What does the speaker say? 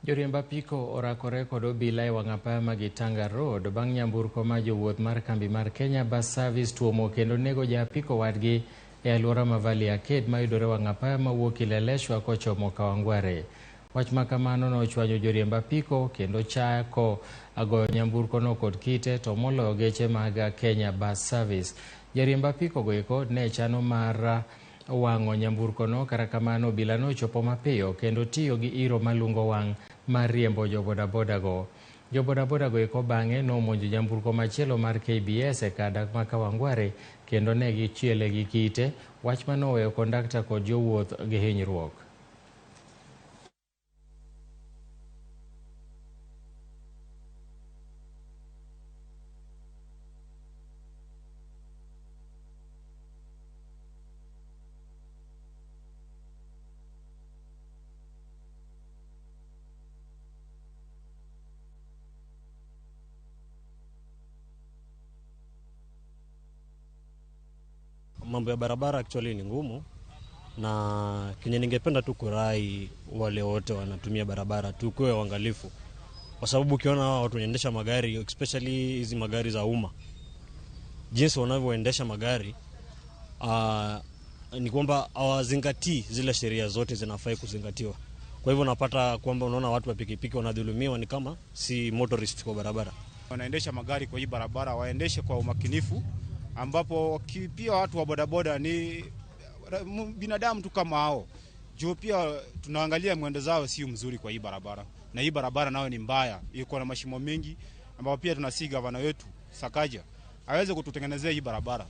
Joriemb apiko orakore kod obila e wang' apaya ma Gitanga Road bang' nyamburko ma jowuoth mar kambi mar Kenya Bus Service tuomo kendo nego ja apiko wadgi e alwora ma Valley Arcade mayudore wang' apaya mawuok Kileleshwa kochomo Kawangware. Wach ma kamano nochwanyo joriemb apiko kendo chako goyo nyamburkono kod kite to moloyo geche mag Kenya Bus Service. Jariemb apiko goeko ne chano mar wang'o nyamburkono, kata kamano obila nochopo mapiyo kendo tiyo gi iro malungo wang' mar riembo jo bodaboda go. Jo bodaboda go eko bang'e nomonjo nyamburko machielo mar KBS e kada ma Kawangware kendo ne gichiele gi kite, wach manoweyo kondakta kod jowuoth gi hinyruok. Mambo ya barabara actually ni ngumu, na kenye ningependa tu kurai wale wote wanatumia barabara tu kuwe waangalifu, kwa sababu ukiona watu wanaendesha magari, especially hizi magari za umma, jinsi wanavyoendesha magari ni kwamba hawazingatii zile sheria zote zinafai kuzingatiwa. Kwa hivyo unapata kwamba unaona watu wa pikipiki wanadhulumiwa ni kama si motorist kwa barabara. Wanaendesha magari kwa hii barabara waendeshe kwa umakinifu, ambapo pia watu wa bodaboda ni binadamu tu kama hao. Juu pia tunaangalia mwendo zao si mzuri kwa hii barabara. Na hii barabara nayo ni mbaya, iko na mashimo mengi, ambapo pia tunasihi gavana wetu Sakaja aweze kututengenezea hii barabara.